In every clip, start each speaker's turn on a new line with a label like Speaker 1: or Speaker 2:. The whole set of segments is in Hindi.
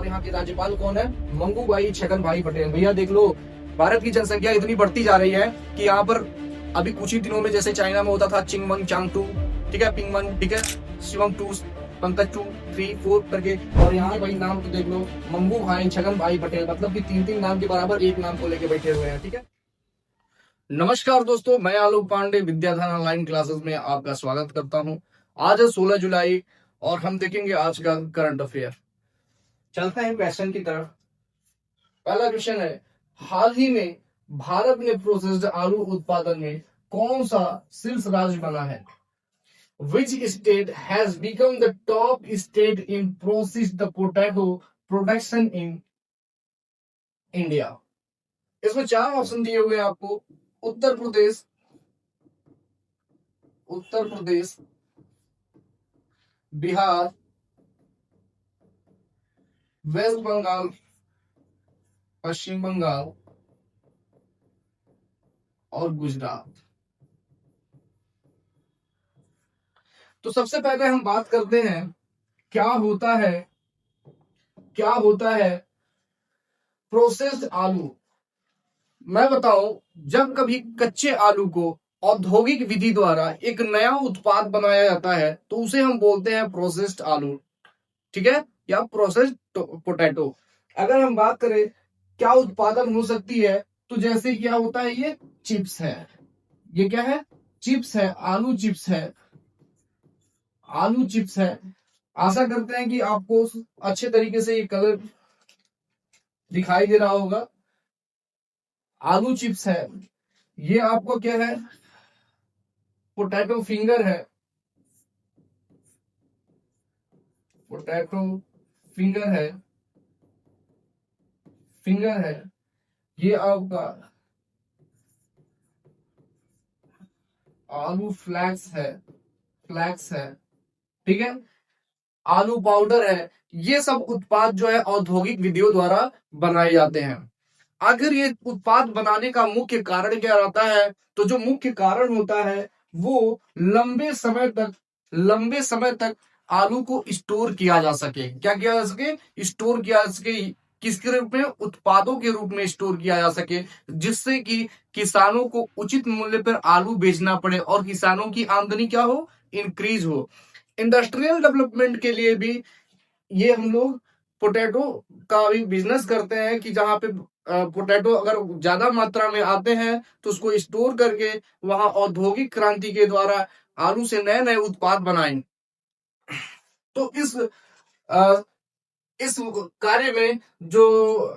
Speaker 1: और यहाँ के राज्यपाल कौन है? मंगू भाई छगन भाई पटेल। भैया देख लो, भारत की जनसंख्या इतनी बढ़ती जा रही है कि यहाँ पर अभी कुछ ही दिनों में जैसे चाइना में होता था चिंगमंग चांगटू, ठीक है, पिंगमंग, ठीक है, शिवंग टू, पंकज टू, 3, 4 करके, और यहाँ भाई नाम तो देख लो, मंगू भाई छगन भाई पटेल, मतलब कि 3-3 नाम के बराबर एक नाम को लेके बैठे हुए हैं। ठीक है, नमस्कार दोस्तों, मैं आलोक पांडे विद्याधन ऑनलाइन क्लासेस में आपका स्वागत करता हूं। आज है 16 जुलाई और हम देखेंगे आज का करंट अफेयर। चलते हैं क्वेश्चन की तरफ। पहला क्वेश्चन है, हाल ही में भारत में प्रोसेस्ड आलू उत्पादन में कौन सा शीर्ष राज्य बना है? Which state has become the top state in processed potato production in India? इसमें 4 ऑप्शन दिए हुए हैं आपको। उत्तर प्रदेश, उत्तर प्रदेश, बिहार, वेस्ट बंगाल, पश्चिम बंगाल और गुजरात। तो सबसे पहले हम बात करते हैं क्या होता है, क्या होता है प्रोसेस्ड आलू। मैं बताऊं, जब कभी कच्चे आलू को औद्योगिक विधि द्वारा एक नया उत्पाद बनाया जाता है तो उसे हम बोलते हैं प्रोसेस्ड आलू, ठीक है, या प्रोसेस्ड पोटैटो। अगर हम बात करें क्या उत्पादन हो सकती है, तो जैसे क्या होता है, ये चिप्स है, ये क्या है, चिप्स है, आलू चिप्स है, आलू चिप्स है। आशा करते हैं कि आपको अच्छे तरीके से ये कलर दिखाई दे रहा होगा। आलू चिप्स है, ये आपको क्या है, पोटैटो फिंगर है, पोटैटो फिंगर है, फिंगर है, ये आपका आलू फ्लैक्स है, फ्लैक्स है, ठीक है, आलू पाउडर है। ये सब उत्पाद जो है औद्योगिक विधियों द्वारा बनाए जाते हैं। अगर ये उत्पाद बनाने का मुख्य कारण क्या रहता है, तो जो मुख्य कारण होता है वो लंबे समय तक आलू को स्टोर किया जा सके। क्या किया जा सके? स्टोर किया जा सके। किसके रूप में? उत्पादों के रूप में स्टोर किया जा सके, जिससे कि किसानों को उचित मूल्य पर आलू बेचना पड़े और किसानों की आमदनी क्या हो, इंक्रीज हो। इंडस्ट्रियल डेवलपमेंट के लिए भी ये हम लोग पोटैटो का भी बिजनेस करते हैं कि जहां पे पोटैटो अगर ज्यादा मात्रा में आते हैं तो उसको स्टोर करके वहां औद्योगिक क्रांति के द्वारा आलू से नए नए उत्पाद बनाएं। तो अ, इस कार्य में जो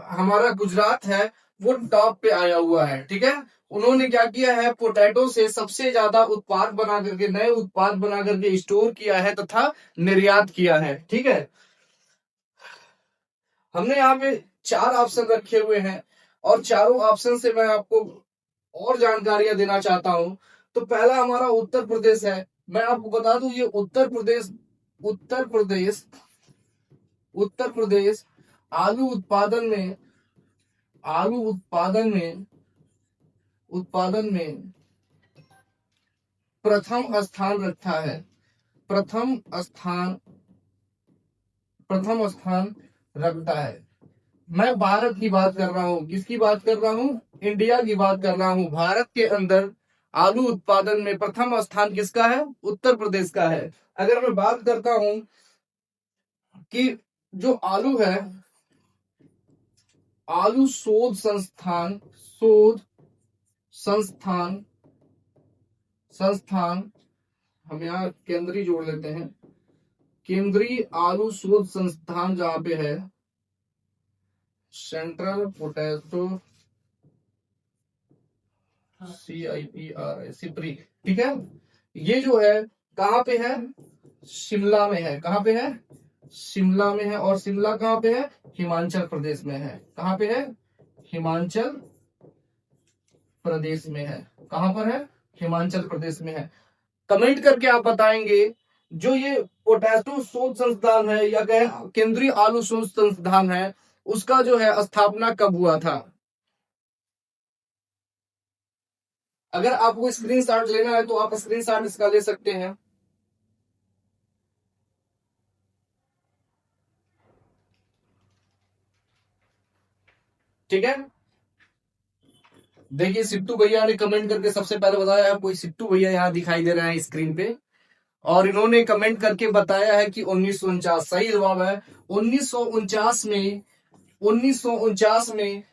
Speaker 1: हमारा गुजरात है वो टॉप पे आया हुआ है, ठीक है। उन्होंने क्या किया है, पोटैटो से सबसे ज्यादा उत्पाद बना करके, नए उत्पाद बना करके स्टोर किया है तथा निर्यात किया है, ठीक है। हमने यहाँ पे 4 ऑप्शन रखे हुए हैं और चारों ऑप्शन से मैं आपको और जानकारियां देना चाहता हूं। तो पहला हमारा उत्तर प्रदेश है। मैं आपको बता दूं, ये उत्तर प्रदेश, उत्तर प्रदेश, उत्तर प्रदेश आलू उत्पादन में, आलू उत्पादन में, उत्पादन में प्रथम स्थान रखता है, प्रथम स्थान, प्रथम स्थान रखता है। मैं भारत की बात कर रहा हूं। किसकी बात कर रहा हूं? इंडिया की बात कर रहा हूं। भारत के अंदर आलू उत्पादन में प्रथम स्थान किसका है? उत्तर प्रदेश का है। अगर मैं बात करता हूं कि जो आलू है, आलू शोध संस्थान, शोध संस्थान, संस्थान, हम यहाँ केंद्रीय जोड़ लेते हैं, केंद्रीय आलू शोध संस्थान जहां पे है, सेंट्रल पोटैटो, CIPRI, सिप्री, ठीक है। ये जो है कहां पे है? शिमला में है। कहां पे है? शिमला में है। और शिमला कहां पे है? हिमाचल प्रदेश में है। कहां पे है? हिमाचल प्रदेश में है। कहां पर है? हिमाचल प्रदेश में है। कमेंट करके आप बताएंगे जो ये पोटैटो शोध संस्थान है या कहें केंद्रीय आलू शोध संस्थान है, उसका जो है स्थापना कब हुआ था। अगर आपको स्क्रीनशॉट लेना है तो आप स्क्रीनशॉट इसका ले सकते हैं। ठीक है। देखिए सिट्टू भैया ने कमेंट करके सबसे पहले बताया, कोई सिट्टू भैया यहाँ दिखाई दे रहे हैं स्क्रीन पे, और इन्होंने कमेंट करके बताया है कि 1949 सही जवाब है। 1949 में 1949 में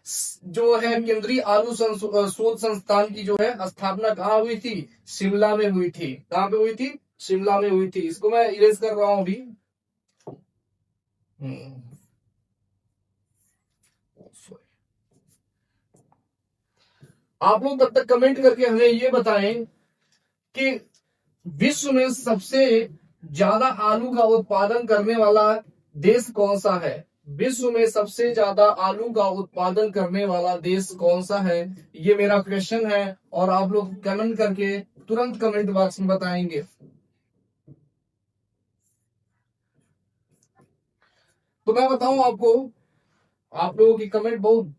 Speaker 1: जो है केंद्रीय आलू शोध संस्थान की जो है स्थापना कहाँ हुई थी? शिमला में हुई थी। कहाँ पे हुई थी? शिमला में हुई थी। इसको मैं इरेज कर रहा हूं अभी। आप लोग तब तक कमेंट करके हमें ये बताएं कि विश्व में सबसे ज्यादा आलू का उत्पादन करने वाला देश कौन सा है? विश्व में सबसे ज्यादा आलू का उत्पादन करने वाला देश कौन सा है? ये मेरा क्वेश्चन है और आप लोग कमेंट करके तुरंत कमेंट बॉक्स में बताएंगे। तो मैं बताऊं आपको, आप लोगों की कमेंट बहुत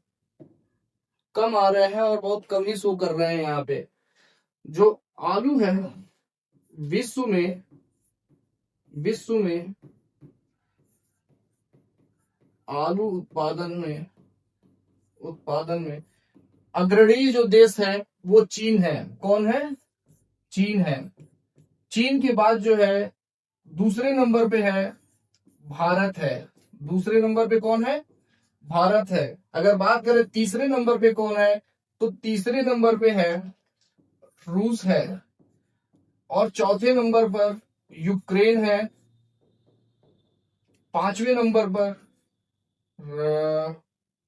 Speaker 1: कम आ रहे हैं और बहुत कम ही शो कर रहे हैं यहाँ पे। जो आलू है विश्व में आलू उत्पादन में अग्रणी जो देश है वो चीन है। कौन है? चीन है। चीन के बाद जो है दूसरे नंबर पे है भारत है। दूसरे नंबर पे कौन है? भारत है। अगर बात करें तीसरे नंबर पे कौन है, तो तीसरे नंबर पे है रूस है, और चौथे नंबर पर यूक्रेन है, पांचवें नंबर पर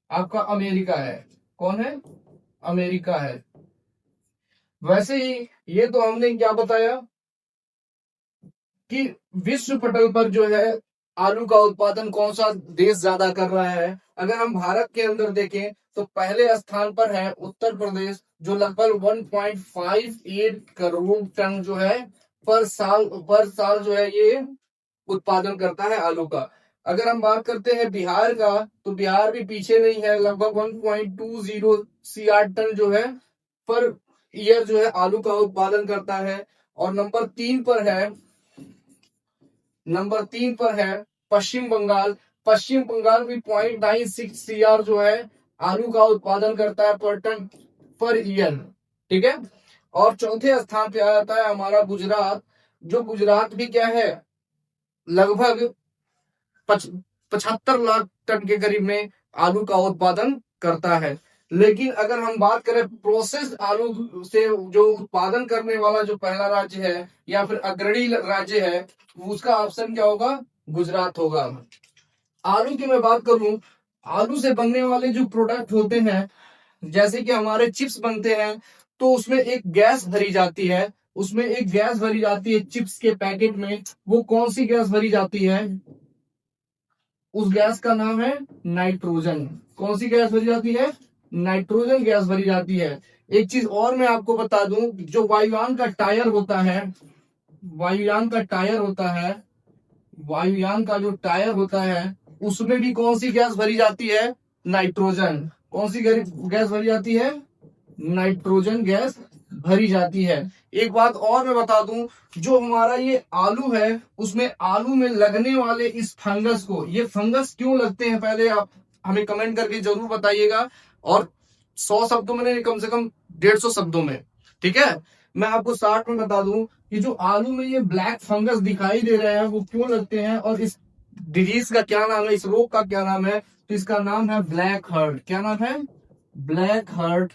Speaker 1: आपका अमेरिका है। कौन है? अमेरिका है। वैसे ही ये तो हमने क्या बताया कि विश्व पटल पर जो है आलू का उत्पादन कौन सा देश ज्यादा कर रहा है। अगर हम भारत के अंदर देखें तो पहले स्थान पर है उत्तर प्रदेश, जो लगभग 1.58 करोड़ टन जो है पर साल जो है ये उत्पादन करता है आलू का। अगर हम बात करते हैं बिहार का, तो बिहार भी पीछे नहीं है, लगभग 1.20 CR टन जो है पर ईयर जो है आलू का उत्पादन करता है। और नंबर तीन पर है पश्चिम बंगाल। पश्चिम बंगाल भी 0.96 CR जो है आलू का उत्पादन करता है पर टन पर ईयर। ठीक है। और चौथे स्थान पे आ जाता है हमारा गुजरात, जो गुजरात भी क्या है लगभग 75 लाख टन के करीब में आलू का उत्पादन करता है। लेकिन अगर हम बात करें प्रोसेस्ड आलू से जो उत्पादन करने वाला जो पहला राज्य है या फिर अग्रणी राज्य है, उसका ऑप्शन क्या होगा? गुजरात होगा। आलू की मैं बात करूं, आलू से बनने वाले जो प्रोडक्ट होते हैं, जैसे कि हमारे चिप्स बनते हैं, तो उसमें एक गैस भरी जाती है। चिप्स के पैकेट में। वो कौन सी गैस भरी जाती है? उस गैस का नाम है नाइट्रोजन। कौन सी गैस भरी जाती है? नाइट्रोजन गैस भरी जाती है। एक चीज और मैं आपको बता दूं, जो वायुयान का टायर होता है, वायुयान का जो टायर होता है, उसमें भी कौन सी गैस भरी जाती है? नाइट्रोजन। कौन सी गैस भरी जाती है? नाइट्रोजन गैस भरी जाती है। एक बात और मैं बता दूं, जो हमारा ये आलू है, उसमें आलू में लगने वाले इस फंगस को, ये फंगस क्यों लगते हैं पहले आप हमें कमेंट करके जरूर बताइएगा, और 100 शब्दों में नहीं, कम से कम 150 शब्दों में। ठीक है। मैं आपको 60 में बता दूं कि जो आलू में ये ब्लैक फंगस दिखाई दे रहे हैं वो क्यों लगते हैं, और इस डिजीज का क्या नाम है, इस रोग का क्या नाम है? तो इसका नाम है ब्लैक हर्ट। क्या नाम है? Black heart.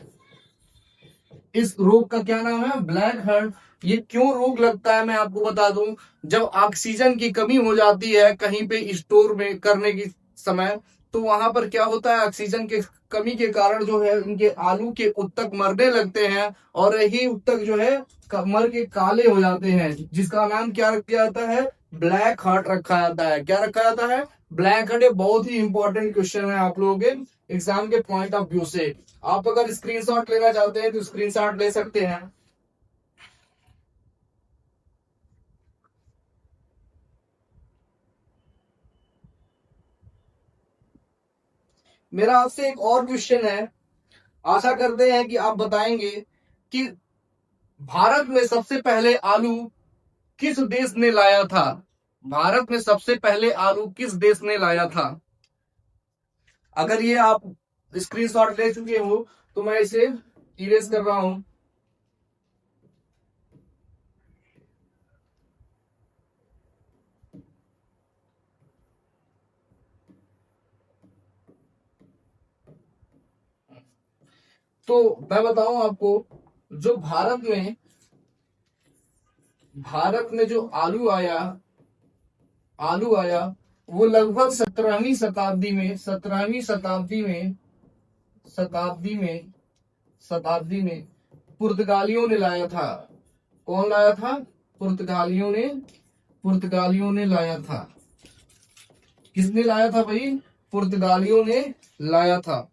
Speaker 1: इस रोग का क्या नाम है? Black heart. ये क्यों रोग लगता है मैं आपको बता दूं, जब ऑक्सीजन की कमी हो जाती है कहीं पे स्टोर में करने की समय, तो वहां पर क्या होता है, ऑक्सीजन के कमी के कारण जो है उनके आलू के उत्तक मरने लगते हैं, और यही उत्तक जो है मर के काले हो जाते हैं, जिसका नाम क्या रखा जाता है? ब्लैक हार्ट रखा जाता है। क्या रखा जाता है? Black heart. ये बहुत ही इंपॉर्टेंट क्वेश्चन है आप लोगों के एग्जाम के पॉइंट ऑफ व्यू से। आप अगर स्क्रीनशॉट लेना चाहते हैं तो स्क्रीनशॉट ले सकते हैं। मेरा आपसे एक और क्वेश्चन है, आशा करते हैं कि आप बताएंगे कि भारत में सबसे पहले आलू किस देश ने लाया था? भारत में सबसे पहले आलू किस देश ने लाया था? अगर ये आप स्क्रीनशॉट ले चुके हो तो मैं इसे इरेज कर रहा हूं। तो मैं बताऊं आपको, जो भारत में जो आलू आया वो लगभग 17वीं शताब्दी में पुर्तगालियों ने लाया था। कौन लाया था? पुर्तगालियों ने लाया था। किसने लाया था भाई? पुर्तगालियों ने लाया था।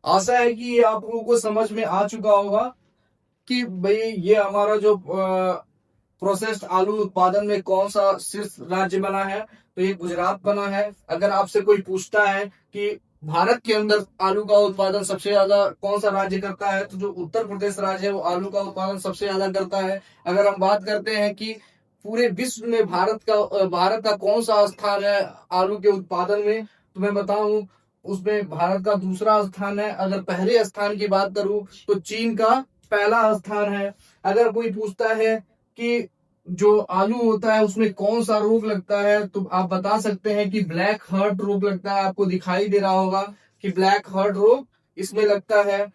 Speaker 1: आशा है कि ये आप लोगों को समझ में आ चुका होगा कि भाई ये हमारा जो प्रोसेस्ड आलू उत्पादन में कौन सा शीर्ष राज्य बना है, तो ये गुजरात बना है। अगर आपसे कोई पूछता है कि भारत के अंदर आलू का उत्पादन सबसे ज्यादा कौन सा राज्य करता है, तो जो उत्तर प्रदेश राज्य है वो आलू का उत्पादन सबसे ज्यादा करता है। अगर हम बात करते हैं कि पूरे विश्व में भारत का कौन सा स्थान है आलू के उत्पादन में, तो मैं बताऊं उसमें भारत का दूसरा स्थान है। अगर पहले स्थान की बात करूं तो चीन का पहला स्थान है। अगर कोई पूछता है कि जो आलू होता है उसमें कौन सा रोग लगता है, तो आप बता सकते हैं कि ब्लैक हार्ट रोग लगता है। आपको दिखाई दे रहा होगा कि ब्लैक हार्ट रोग इसमें लगता है।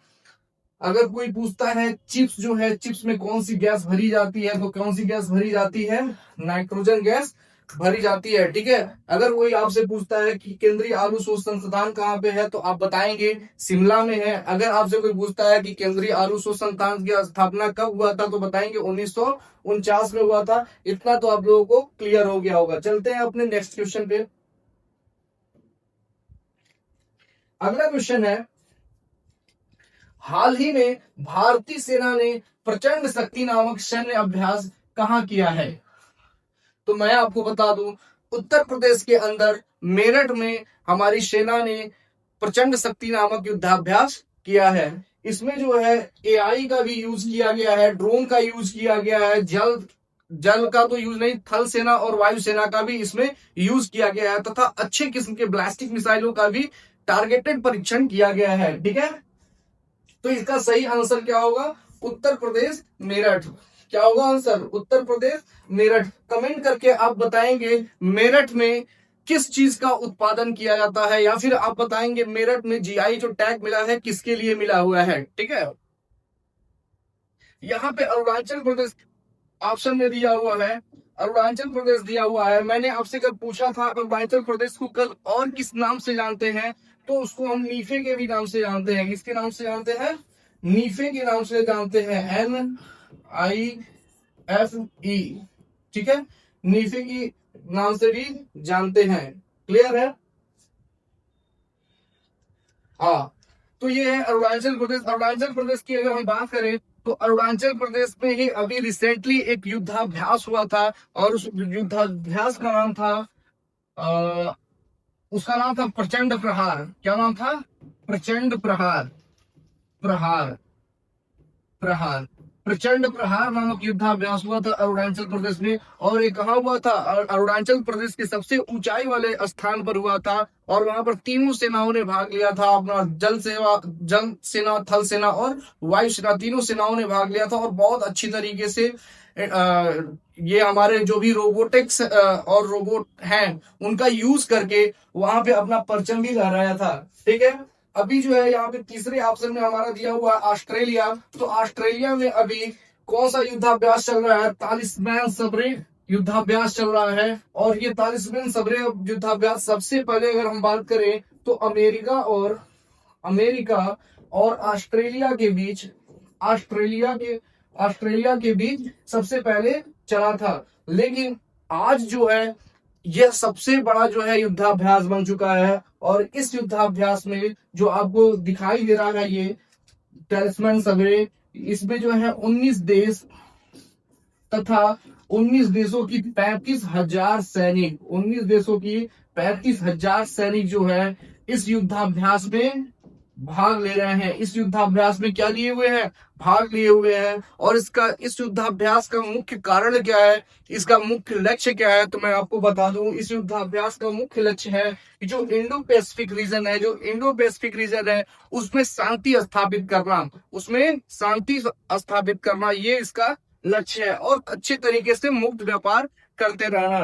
Speaker 1: अगर कोई पूछता है चिप्स जो है, चिप्स में कौन सी गैस भरी जाती है, तो कौन सी गैस भरी जाती है? नाइट्रोजन गैस भरी जाती है। ठीक है। अगर कोई आपसे पूछता है कि केंद्रीय आलू शोध संस्थान कहाँ पे है, तो आप बताएंगे शिमला में है। अगर आपसे कोई पूछता है कि केंद्रीय आलू शोध संस्थान की स्थापना कब हुआ था, तो बताएंगे 1949 में हुआ था। इतना तो आप लोगों को क्लियर हो गया होगा। चलते हैं अपने नेक्स्ट क्वेश्चन पे। अगला क्वेश्चन है, हाल ही में भारतीय सेना ने प्रचंड शक्ति नामक सैन्य अभ्यास कहाँ किया है? तो मैं आपको बता दूं, उत्तर प्रदेश के अंदर मेरठ में हमारी सेना ने प्रचंड शक्ति नामक युद्धाभ्यास किया है। इसमें जो है एआई का भी यूज किया गया है, ड्रोन का यूज किया गया है, जल का तो यूज नहीं, थल सेना और वायु सेना का भी इसमें यूज किया गया है, तथा अच्छे किस्म के बैलिस्टिक मिसाइलों का भी टारगेटेड परीक्षण किया गया है। ठीक है। तो इसका सही आंसर क्या होगा? उत्तर प्रदेश मेरठ। क्या होगा आंसर? उत्तर प्रदेश मेरठ। कमेंट करके आप बताएंगे मेरठ में किस चीज का उत्पादन किया जाता है, या फिर आप बताएंगे मेरठ में जीआई जो टैग मिला है किसके लिए मिला हुआ है। ठीक है। यहाँ पे अरुणाचल प्रदेश ऑप्शन में दिया हुआ है, अरुणाचल प्रदेश दिया हुआ है। मैंने आपसे कल पूछा था अरुणाचल प्रदेश को कल और किस नाम से जानते हैं, तो उसको हम नीफे के भी नाम से जानते हैं। किसके नाम से जानते हैं? नीफे के नाम से जानते हैं। NIFE। ठीक है। नीफे की नाम से भी जानते हैं। क्लियर है? हाँ। तो ये है अरुणाचल प्रदेश। अरुणाचल प्रदेश की अगर हम बात करें तो अरुणाचल प्रदेश में ही अभी रिसेंटली एक युद्धाभ्यास हुआ था, और उस युद्धाभ्यास का नाम था उसका नाम था प्रचंड प्रहार। क्या नाम था? प्रचंड प्रहार। प्रहार प्रहार प्रचंड प्रहार नामक युद्धाभ्यास हुआ था अरुणाचल प्रदेश में। और ये कहाँ हुआ था? अरुणाचल प्रदेश के सबसे ऊंचाई वाले स्थान पर हुआ था, और वहां पर तीनों सेनाओं ने भाग लिया था। अपना जल सेना, थल सेना और वायु सेना, तीनों सेनाओं ने भाग लिया था, और बहुत अच्छी तरीके से ये हमारे जो भी रोबोटिक्स और रोबोट हैं उनका यूज करके वहां पे अपना परचम भी लहराया था। ठीक है। अभी जो है यहाँ पे तीसरे ऑप्शन में हमारा दिया हुआ ऑस्ट्रेलिया। तो ऑस्ट्रेलिया में अभी कौन सा युद्धाभ्यास चल रहा है? तालिस्मैन सबरे युद्धाभ्यास चल रहा है। और ये तालिस्मैन सबरे युद्धाभ्यास सबसे पहले अगर हम बात करें तो अमेरिका और ऑस्ट्रेलिया के बीच सबसे पहले चला था। लेकिन आज जो है यह सबसे बड़ा जो है युद्धाभ्यास बन चुका है। और इस युद्धाभ्यास में जो आपको दिखाई दे रहा है ये तालिस्मैन सबरे, इसमें जो है 19 देश तथा 19 देशों की 35,000 सैनिक, 19 देशों की 35,000 सैनिक जो है इस युद्धाभ्यास में भाग ले रहे हैं, इस युद्धाभ्यास में क्या लिए हुए हैं, भाग लिए हुए हैं। और इस युद्धाभ्यास का मुख्य कारण क्या है, इसका मुख्य लक्ष्य क्या है, तो मैं आपको बता दूं, इस युद्धाभ्यास का मुख्य लक्ष्य है कि जो इंडो पैसिफिक रीजन है, उसमें शांति स्थापित करना, ये इसका लक्ष्य है, और अच्छे तरीके से मुक्त व्यापार करते रहना।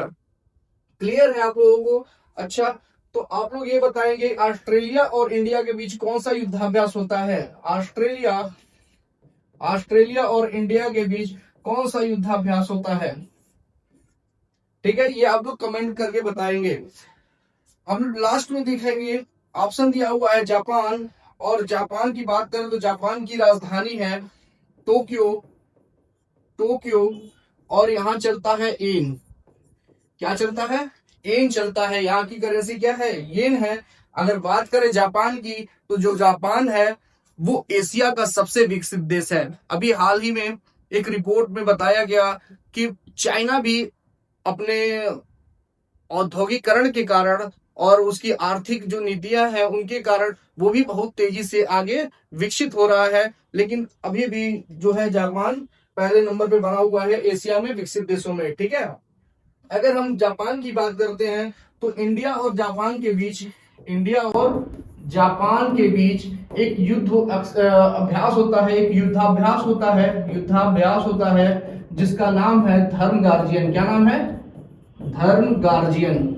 Speaker 1: क्लियर है आप लोगों को? अच्छा, तो आप लोग ये बताएंगे ऑस्ट्रेलिया और इंडिया के बीच कौन सा युद्धाभ्यास होता है? ऑस्ट्रेलिया और इंडिया के बीच कौन सा युद्धाभ्यास होता है? ठीक है, ये आप लोग कमेंट करके बताएंगे। हम लास्ट में दिखाएंगे, ऑप्शन दिया हुआ है जापान, और जापान की बात करें तो जापान की राजधानी है टोक्यो, और यहां चलता है येन। क्या चलता है? येन चलता है। यहाँ की करेंसी क्या है? येन है। अगर बात करें जापान की, तो जो जापान है वो एशिया का सबसे विकसित देश है। अभी हाल ही में एक रिपोर्ट में बताया गया कि चाइना भी अपने औद्योगिकरण के कारण और उसकी आर्थिक जो नीतियां हैं उनके कारण वो भी बहुत तेजी से आगे विकसित हो रहा है, लेकिन अभी भी जो है जापान पहले नंबर पे बना हुआ है एशिया में विकसित देशों में। ठीक है, अगर हम जापान की बात करते हैं तो इंडिया और जापान के बीच एक अभ्यास होता है जिसका नाम है धर्म गार्जियन। क्या नाम है? धर्म गार्जियन।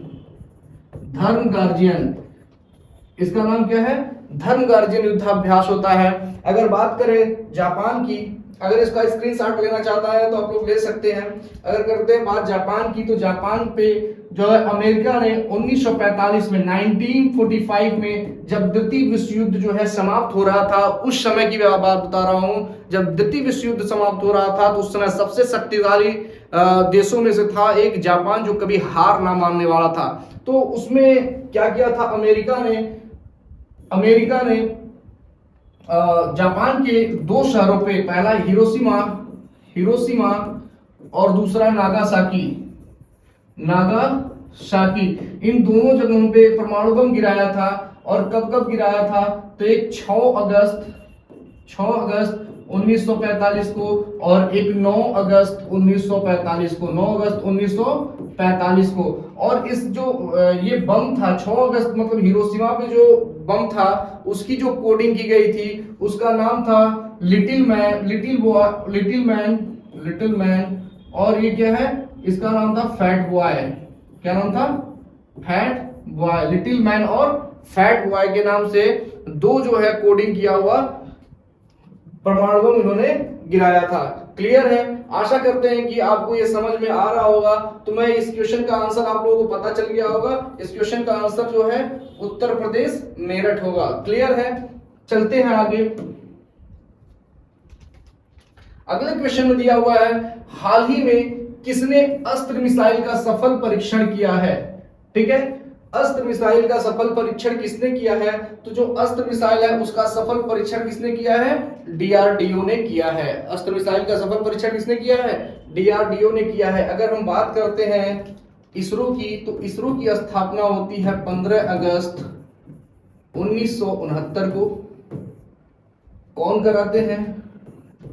Speaker 1: इसका नाम क्या है? धर्म गार्जियन युद्धाभ्यास होता है। अगर बात करें जापान की, अगर इसका स्क्रीनशॉट लेना चाहता है तो आप लोग ले सकते हैं। अगर करते हैं बात जापान की, तो जापान पे जो है अमेरिका ने 1945 में 1945 में जब द्वितीय विश्व युद्ध जो है समाप्त हो रहा था, उस समय की बात बता रहा हूं, जब द्वितीय विश्व युद्ध समाप्त हो रहा था तो उस समय सबसे शक्तिशाली देशों में से था एक जापान, जो कभी हार ना मानने वाला था। तो उसमें क्या किया था अमेरिका ने जापान के दो शहरों पे, पहला हिरोशिमा और दूसरा नागासाकी, इन दोनों जगहों पे परमाणु बम गिराया था। और कब गिराया था? तो एक 6 अगस्त 1945 को, और एक 9 अगस्त 1945 को। और इस जो ये बम था 6 अगस्त, मतलब हिरोशिमा पे जो बम था उसकी जो कोडिंग की गई थी उसका नाम था लिटिल मैन, और ये क्या है? इसका नाम था फैट बॉय। क्या नाम था? Fat boy. लिटिल मैन और फैट बॉय के नाम से दो जो है कोडिंग किया हुआ परमाणु बम इन्होंने गिराया था। क्लियर है? आशा करते हैं कि आपको ये समझ में आ रहा होगा। तो मैं इस क्वेश्चन का आंसर आप लोगों को पता चल गया होगा। इस क्वेश्चन का आंसर जो है उत्तर प्रदेश मेरठ होगा। क्लियर है? चलते हैं आगे। अगले क्वेश्चन में दिया हुआ है, हाल ही में किसने अस्त्र मिसाइल का सफल परीक्षण किया है? ठीक है, अस्त्र मिसाइल का सफल परीक्षण किसने किया है? तो जो अस्त्र मिसाइल है उसका सफल परीक्षण किसने किया है? डीआरडीओ ने किया है। अस्त्र मिसाइल का सफल परीक्षण किसने किया है? डीआरडीओ ने किया है। अगर हम बात करते हैं इसरो की, तो इसरो की स्थापना होती है 15 अगस्त 1969 को। कौन कराते हैं?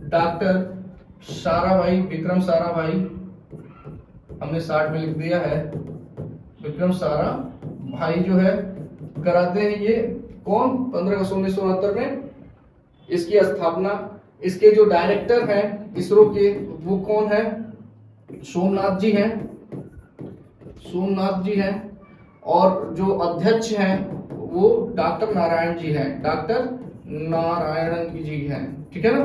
Speaker 1: डॉक्टर साराभाई, विक्रम साराभाई, हमने 60 में लिख दिया है, विक्रम सारा भाई जो है कराते हैं। ये कौन? 15 अगस्त 1969 में इसकी स्थापना। इसके जो डायरेक्टर हैं इसरो के, वो कौन है? सोमनाथ जी हैं। और जो अध्यक्ष हैं वो डॉक्टर नारायण जी हैं। ठीक है ना?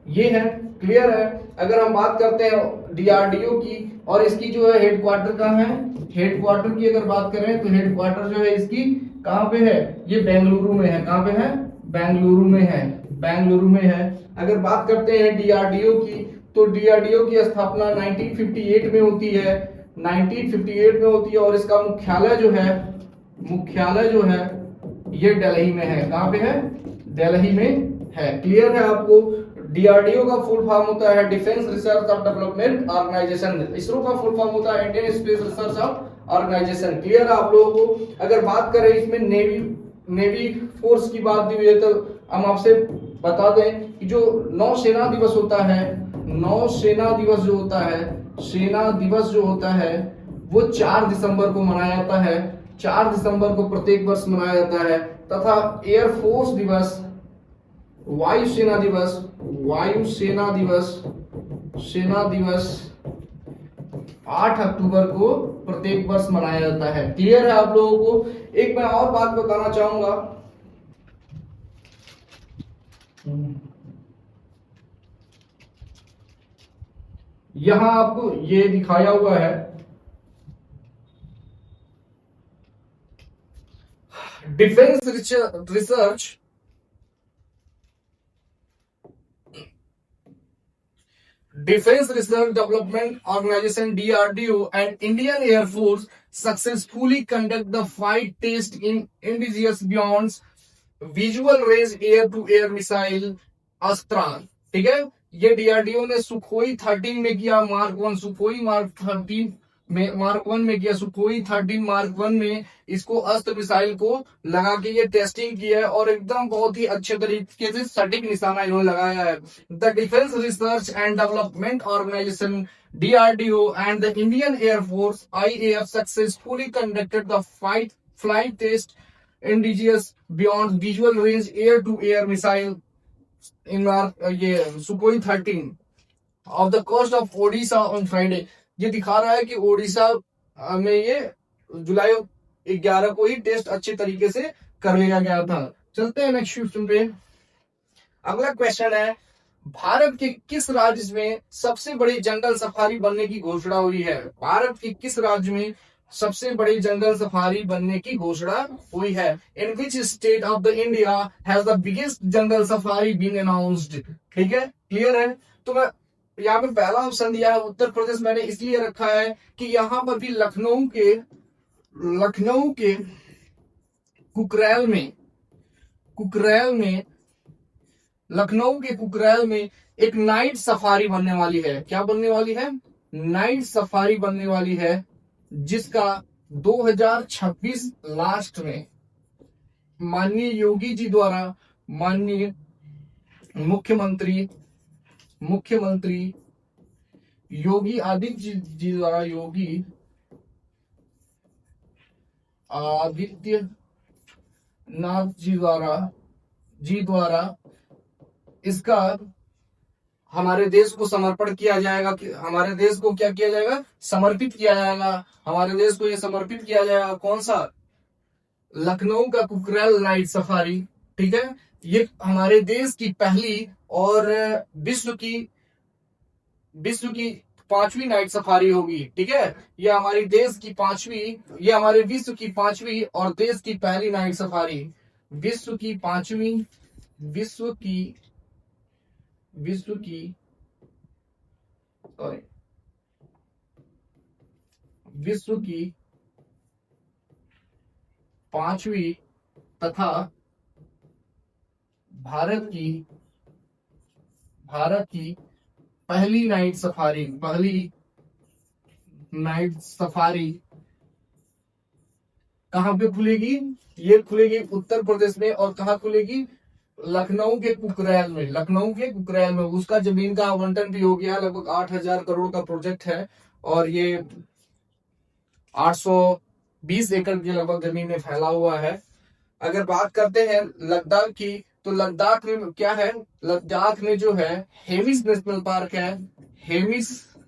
Speaker 1: ये है। क्लियर है? अगर हम बात करते हैं डीआरडीओ की, और इसकी जो है हेडक्वार्टर कहाँ है? हेडक्वार्टर की अगर बात करें तो हेडक्वार्टर जो है इसकी कहाँ पे है? ये बेंगलुरु में है। कहाँ पे है? बेंगलुरु में है। अगर बात करते हैं डीआरडीओ की, तो डीआरडीओ की स्थापना 1958 में होती है। 1958 में होती है, और इसका मुख्यालय जो है ये दिल्ली में है। कहाँ पे है? दिल्ली में है। क्लियर है आपको? डीआरडीओ का फुल फॉर्म होता है डिफेंस रिसर्च और डेवलपमेंट ऑर्गेनाइजेशन। इसरो का फुल फॉर्म होता है Indian space research organisation. Clear है आप लोगों को? अगर बात करें इसमें नेवी नेवी फोर्स की बात हुई है तो हम आपसे बता दें कि जो नौसेना दिवस होता है, नौसेना दिवस जो होता है, सेना दिवस जो होता है वो 4 दिसंबर को मनाया जाता है। 4 दिसंबर को प्रत्येक वर्ष मनाया जाता है। तथा एयरफोर्स दिवस, वायुसेना दिवस, वायुसेना दिवस, सेना दिवस 8 अक्टूबर को प्रत्येक वर्ष मनाया जाता है। क्लियर है आप लोगों को? एक मैं और बात बताना चाहूंगा, यहां आपको ये दिखाया हुआ है defence research Defense Research Development Organization DRDO and Indian Air Force successfully conduct the flight test in indigenous beyond visual range air-to-air missile अस्त्रा। ठीक है, ये डीआरडीओ ने सुखोई 13 में किया, मार्क 1 सुखोई मार्क 13 में, मार्क 1 में किया, सुखोई 13 मार्क 1 में इसको अस्त्र मिसाइल को लगा के ये टेस्टिंग की है और एकदम बहुत ही अच्छे तरीके से सटीक निशाना इन्होंने लगाया है। The defence research and development organisation DRDO and the Indian Air Force IAF successfully conducted the flight test indigenous beyond visual range air-to-air missile इन ये Sukhoi 13 off the coast of Odisha on Friday. ये दिखा रहा है कि ओडिशा में ये जुलाई 11 को ही टेस्ट अच्छे तरीके से कर लिया गया था। चलते हैं नेक्स्ट क्वेश्चन पे। अगला क्वेश्चन है, भारत के किस राज्य में सबसे बड़ी जंगल सफारी बनने की घोषणा हुई है? भारत के किस राज्य में सबसे बड़ी जंगल सफारी बनने की घोषणा हुई है? In which state of the India has the biggest jungle safari been announced? ठीक है, क्लियर है? तो मैं यहाँ पे पहला ऑप्शन दिया है उत्तर प्रदेश, मैंने इसलिए रखा है कि यहाँ पर भी लखनऊ के कुकरेल में एक नाइट सफारी बनने वाली है। क्या बनने वाली है? नाइट सफारी बनने वाली है, जिसका 2026 लास्ट में माननीय योगी जी द्वारा, माननीय मुख्यमंत्री योगी आदित्यनाथ जी द्वारा इसका हमारे देश को समर्पण किया जाएगा। कि हमारे देश को क्या किया जाएगा? समर्पित किया जाएगा। हमारे देश को ये समर्पित किया जाएगा। कौन सा? लखनऊ का कुकरेल नाइट सफारी। ठीक है, ये हमारे देश की पहली और विश्व की 5वीं नाइट सफारी होगी। ठीक है, ये हमारे देश की 5वीं, ये हमारे विश्व की 5वीं और देश की पहली नाइट सफारी, विश्व की 5वीं तथा भारत की पहली नाइट सफारी कहां पे खुलेगी? ये खुलेगी उत्तर प्रदेश में। और कहां खुलेगी? लखनऊ के कुकरेल में। उसका जमीन का आवंटन भी हो गया, लगभग 8,000 करोड़ का प्रोजेक्ट है और ये 820 एकड़ के लगभग जमीन में फैला हुआ है। अगर बात करते हैं लद्दाख की, तो लद्दाख में क्या है? लद्दाख में जो है हेमिस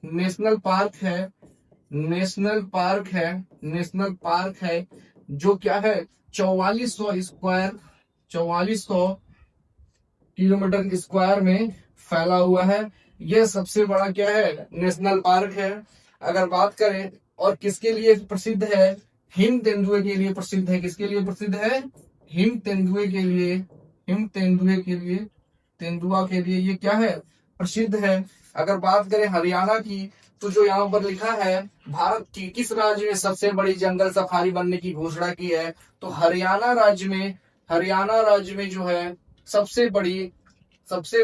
Speaker 1: नेशनल पार्क है, जो क्या है 4400 किलोमीटर स्क्वायर में फैला हुआ है। यह सबसे बड़ा क्या है? नेशनल पार्क है। अगर बात करें और किसके लिए प्रसिद्ध है? हिम तेंदुए के लिए प्रसिद्ध है। किसके लिए प्रसिद्ध है? हिम तेंदुए के लिए, तेंदुआ के लिए ये क्या है? प्रसिद्ध है। अगर बात करें हरियाणा की, तो जो यहाँ पर लिखा है भारत की किस राज्य में सबसे बड़ी जंगल सफारी बनने की घोषणा की है, तो हरियाणा राज्य में जो है सबसे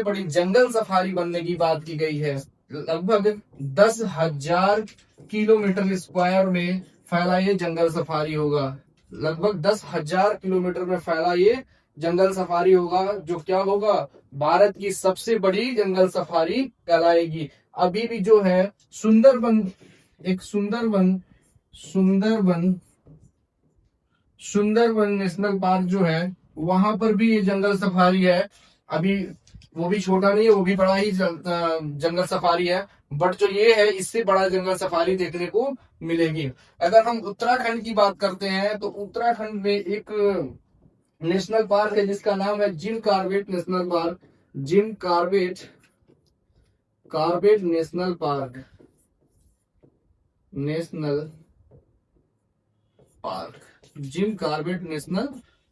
Speaker 1: बड़ी जंगल सफारी बनने की बात की गई है। लगभग 10,000 किलोमीटर स्क्वायर में फैला ये जंगल सफारी होगा। लगभग 10,000 किलोमीटर में फैला ये जंगल सफारी होगा, जो क्या होगा, भारत की सबसे बड़ी जंगल सफारी कहलाएगी। अभी भी जो है सुंदरबन, एक सुंदरबन सुंदरबन नेशनल पार्क जो है, वहां पर भी ये जंगल सफारी है। अभी वो भी छोटा नहीं है, वो भी बड़ा ही जंगल सफारी है, बट जो ये है इससे बड़ा जंगल सफारी देखने को मिलेगी। अगर हम उत्तराखंड की बात करते हैं तो उत्तराखंड में एक नेशनल पार्क है जिसका नाम है Jim Corbett national park. Jim Corbett Corbett national park, national park, Jim Corbett national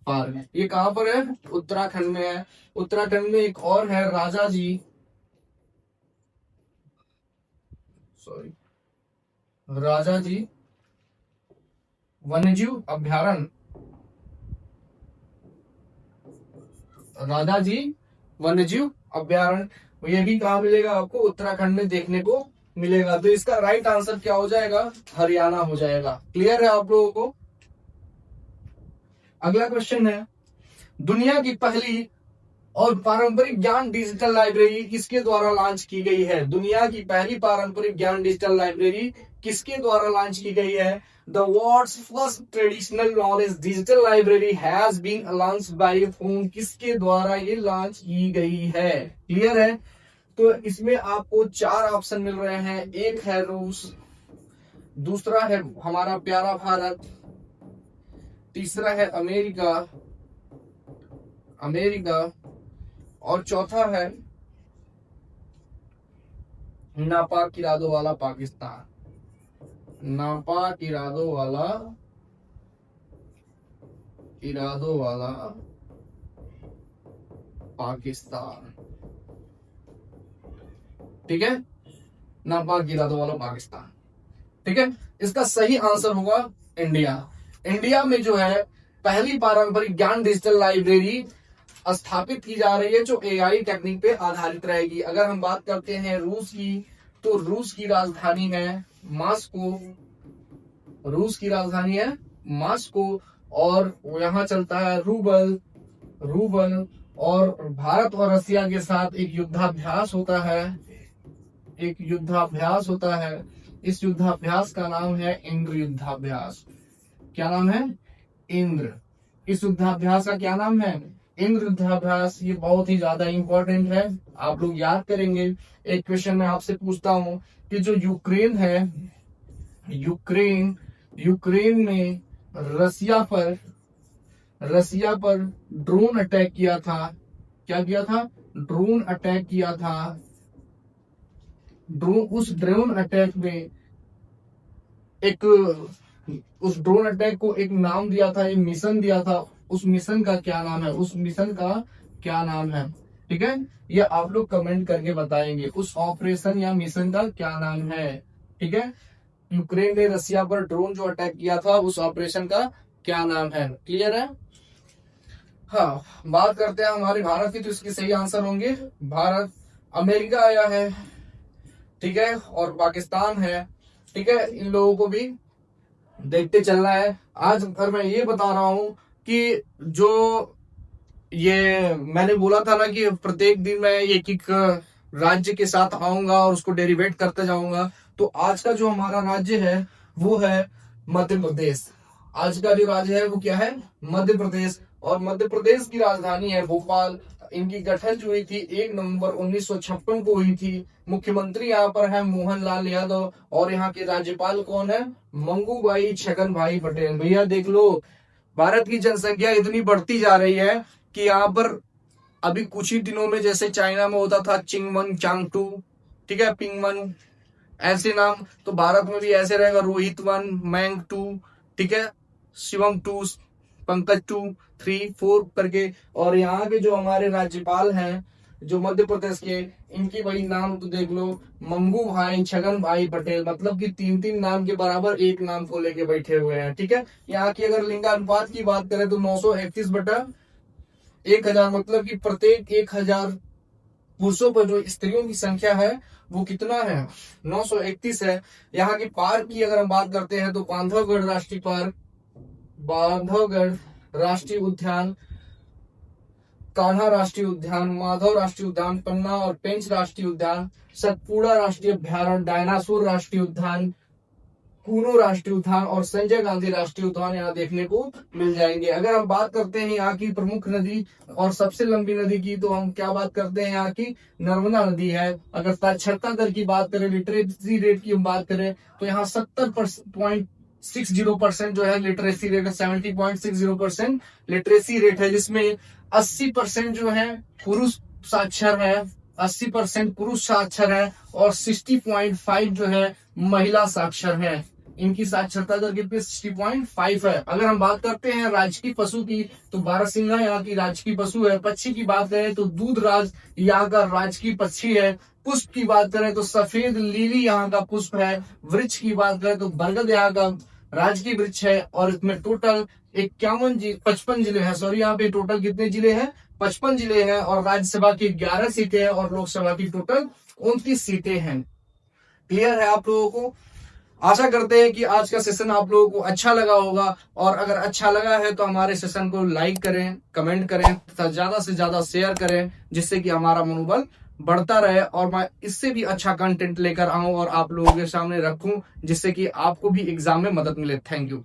Speaker 1: park. ये कहां पर है? उत्तराखंड में है। उत्तराखंड में एक और है राजाजी वन्यजीव अभ्यारण्य, राजाजी वन्यजीव अभ्यारण्य। ये भी कहाँ मिलेगा आपको? उत्तराखंड में देखने को मिलेगा। तो इसका राइट आंसर क्या हो जाएगा? हरियाणा हो जाएगा। क्लियर है आप लोगों को? अगला क्वेश्चन है, दुनिया की पहली और पारंपरिक ज्ञान डिजिटल लाइब्रेरी किसके द्वारा लॉन्च की गई है? दुनिया की पहली पारंपरिक ज्ञान डिजिटल लाइब्रेरी किसके द्वारा लॉन्च की गई है? The world's first traditional knowledge digital library has been launched by whom? किसके द्वारा ये लॉन्च की गई है? क्लियर है? तो इसमें आपको 4 ऑप्शन मिल रहे हैं। एक है रूस, दूसरा है हमारा प्यारा भारत, तीसरा है अमेरिका और चौथा है नापाक इरादों वाला पाकिस्तान। नापाक इरादों वाला पाकिस्तान। ठीक है, नापाक इरादों वाला पाकिस्तान। ठीक है, इसका सही आंसर होगा इंडिया। इंडिया में जो है पहली पारंपरिक ज्ञान डिजिटल लाइब्रेरी स्थापित की जा रही है, जो एआई टेक्निक पे आधारित रहेगी। अगर हम बात करते हैं रूस की, तो रूस की राजधानी है मॉस्को। रूस की राजधानी है मॉस्को और यहाँ चलता है रूबल। और भारत और रसिया के साथ एक युद्धाभ्यास होता है। इस युद्धाभ्यास का नाम है इंद्र युद्धाभ्यास। क्या नाम है? इंद्र। इस युद्धाभ्यास का क्या नाम है? इंद्र युद्धाभ्यास। ये बहुत ही ज्यादा इंपॉर्टेंट है, आप लोग याद करेंगे। एक क्वेश्चन मैं आपसे पूछता हूं कि जो यूक्रेन है, यूक्रेन ने रसिया पर ड्रोन अटैक किया था। क्या किया था? ड्रोन अटैक किया था। उस ड्रोन अटैक को एक नाम दिया था, एक मिशन दिया था। उस मिशन का क्या नाम है? ठीक है, ये आप लोग कमेंट करके बताएंगे उस ऑपरेशन या मिशन का क्या नाम है। ठीक है, यूक्रेन ने रसिया पर ड्रोन जो अटैक किया था, उस ऑपरेशन का क्या नाम है? क्लियर है? हाँ, बात करते हैं हमारे भारत की, तो इसके सही आंसर होंगे भारत, अमेरिका आया है, ठीक है, और पाकिस्तान है। ठीक है, इन लोगों को भी देखते चलना है। आज फिर मैं ये बता रहा हूं कि जो ये मैंने बोला था ना कि प्रत्येक दिन मैं एक राज्य के साथ आऊंगा और उसको डेरिवेट करते जाऊंगा। तो आज का जो हमारा राज्य है वो है मध्य प्रदेश। आज का जो राज्य है वो क्या है? मध्य प्रदेश। और मध्य प्रदेश की राजधानी है भोपाल। इनकी गठन जो हुई थी 1 नवंबर 1956 को हुई थी। मुख्यमंत्री यहाँ पर है मोहन लाल यादव और यहाँ के राज्यपाल कौन है? मंगूभाई छगन भाई पटेल। भैया देख लो, भारत की जनसंख्या इतनी बढ़ती जा रही है कि यहाँ पर अभी कुछ ही दिनों में जैसे चाइना में होता था चिंगमन चांगटू, ठीक है, पिंगमन, ऐसे नाम, तो भारत में भी ऐसे रहेगा, रोहित 1, मैंग 2, ठीक है, शिवम 2, पंकज 2, 3, 4 करके। और यहाँ के जो हमारे राज्यपाल हैं जो मध्य प्रदेश के, इनकी वही नाम तो देख लो, मंगू भाई छगन भाई पटेल। मतलब कि 3-3 नाम के बराबर एक नाम को लेके बैठे हुए हैं। ठीक है, यहाँ की अगर लिंगानुपात की बात करें तो 931/1000, मतलब कि प्रत्येक 1000 पुरुषों पर जो स्त्रियों की संख्या है वो कितना है? 931 है। यहाँ की पार्क की अगर हम बात करते हैं तो बांधवगढ़ राष्ट्रीय पार्क, बांधवगढ़ राष्ट्रीय उद्यान, कान्हा राष्ट्रीय उद्यान, माधव राष्ट्रीय उद्यान, पन्ना और पेंच राष्ट्रीय उद्यान, सतपुड़ा राष्ट्रीय अभ्यारण्य, डायनासोर राष्ट्रीय उद्यान, कूनो राष्ट्रीय उद्यान और संजय गांधी राष्ट्रीय उद्यान यहाँ देखने को मिल जाएंगे। अगर हम बात करते हैं यहाँ की प्रमुख नदी और सबसे लंबी नदी की, तो हम क्या बात करते हैं, यहाँ की नर्मदा नदी है। अगर साक्षरता दर की बात करें, लिटरेसी रेट की हम बात करें, तो यहाँ 70.60% जो है लिटरेसी रेट है, 70.60% लिटरेसी रेट है, जिसमें 80% जो है पुरुष साक्षर है, 80% पुरुष साक्षर है और 60.5 जो है महिला साक्षर है। इनकी साक्षरता दर कितनी, 60.5 है। अगर हम बात करते हैं राजकीय पशु की, तो बारहसिंगा यहाँ की राजकीय पशु है। पक्षी की बात करें तो दूधराज यहाँ का राजकीय पक्षी है। पुष्प की बात करें तो सफेद लिली यहाँ का पुष्प है। वृक्ष की बात करें तो बरगद यहाँ का राजकीय वृक्ष है। और इसमें टोटल 55 जिले हैं। सॉरी, यहाँ पे टोटल कितने जिले हैं, 55 जिले हैं। और राज्यसभा की 11 सीटें हैं और लोकसभा की टोटल 29 सीटें हैं। क्लियर है आप लोगों को? आशा करते हैं कि आज का सेशन आप लोगों को अच्छा लगा होगा। और अगर अच्छा लगा है तो हमारे सेशन को लाइक करें, कमेंट करें तथा ज्यादा से ज्यादा शेयर करें, जिससे कि हमारा मनोबल बढ़ता रहे और मैं इससे भी अच्छा कंटेंट लेकर आऊं और आप लोगों के सामने रखूं, जिससे कि आपको भी एग्जाम में मदद मिले। Thank you.